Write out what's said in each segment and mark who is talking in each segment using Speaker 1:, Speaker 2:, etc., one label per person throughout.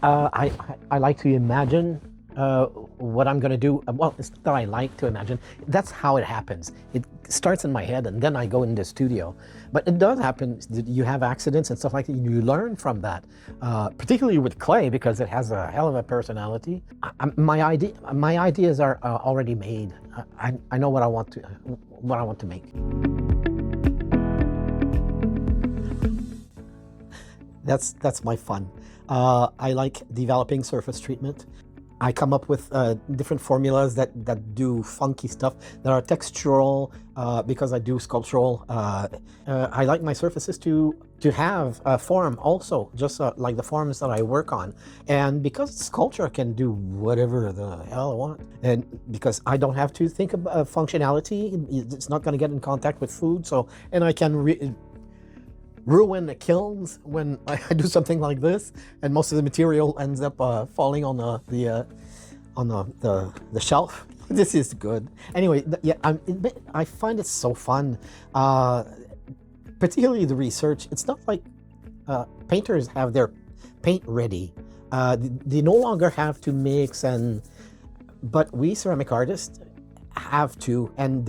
Speaker 1: I like to imagine what I'm going to do. Well, it's not that I like to imagine. That's how it happens. It starts in my head and then I go in the studio. But it does happen that you have accidents and stuff like that. You learn from that, particularly with clay because it has a hell of a personality. My ideas are already made. I know what I want to make. That's my fun. I like developing surface treatment. I come up with different formulas that do funky stuff, that are textural, because I do sculptural. I like my surfaces to have a form also, just like the forms that I work on. And because sculpture can do whatever the hell I want, and because I don't have to think about functionality, it's not going to get in contact with food, so, and I can ruin the kilns when I do something like this, and most of the material ends up falling on the shelf. This is good. Anyway, yeah, I find it so fun, particularly the research. It's not like painters have their paint ready. They no longer have to mix, but we ceramic artists have to, and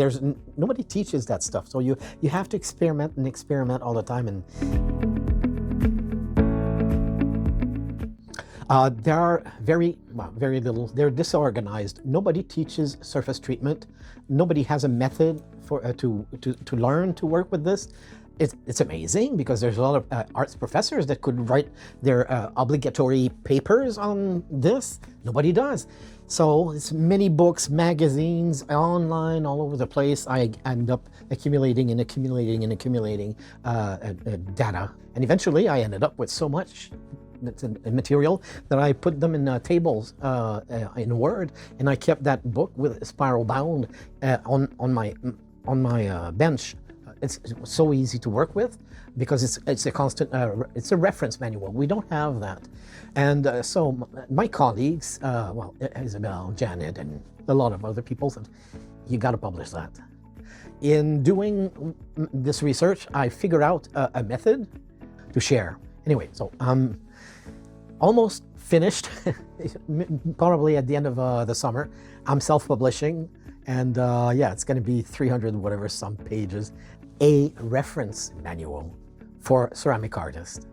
Speaker 1: nobody teaches that stuff, so you have to experiment and experiment all the time. And there are very little. They're disorganized. Nobody teaches surface treatment. Nobody has a method for to learn to work with this. It's amazing because there's a lot of arts professors that could write their obligatory papers on this. Nobody does. So it's many books, magazines, online, all over the place. I end up accumulating data. And eventually I ended up with so much material that I put them in tables in Word, and I kept that book with spiral bound on my bench. It's so easy to work with because it's a constant, it's a reference manual. We don't have that. And so my colleagues, well, Isabel, Janet, and a lot of other people said, you got to publish that. In doing this research, I figured out a method to share. Anyway, so I'm almost finished, probably at the end of the summer. I'm self-publishing, and yeah, it's going to be 300 whatever some pages. A reference manual for ceramic artists.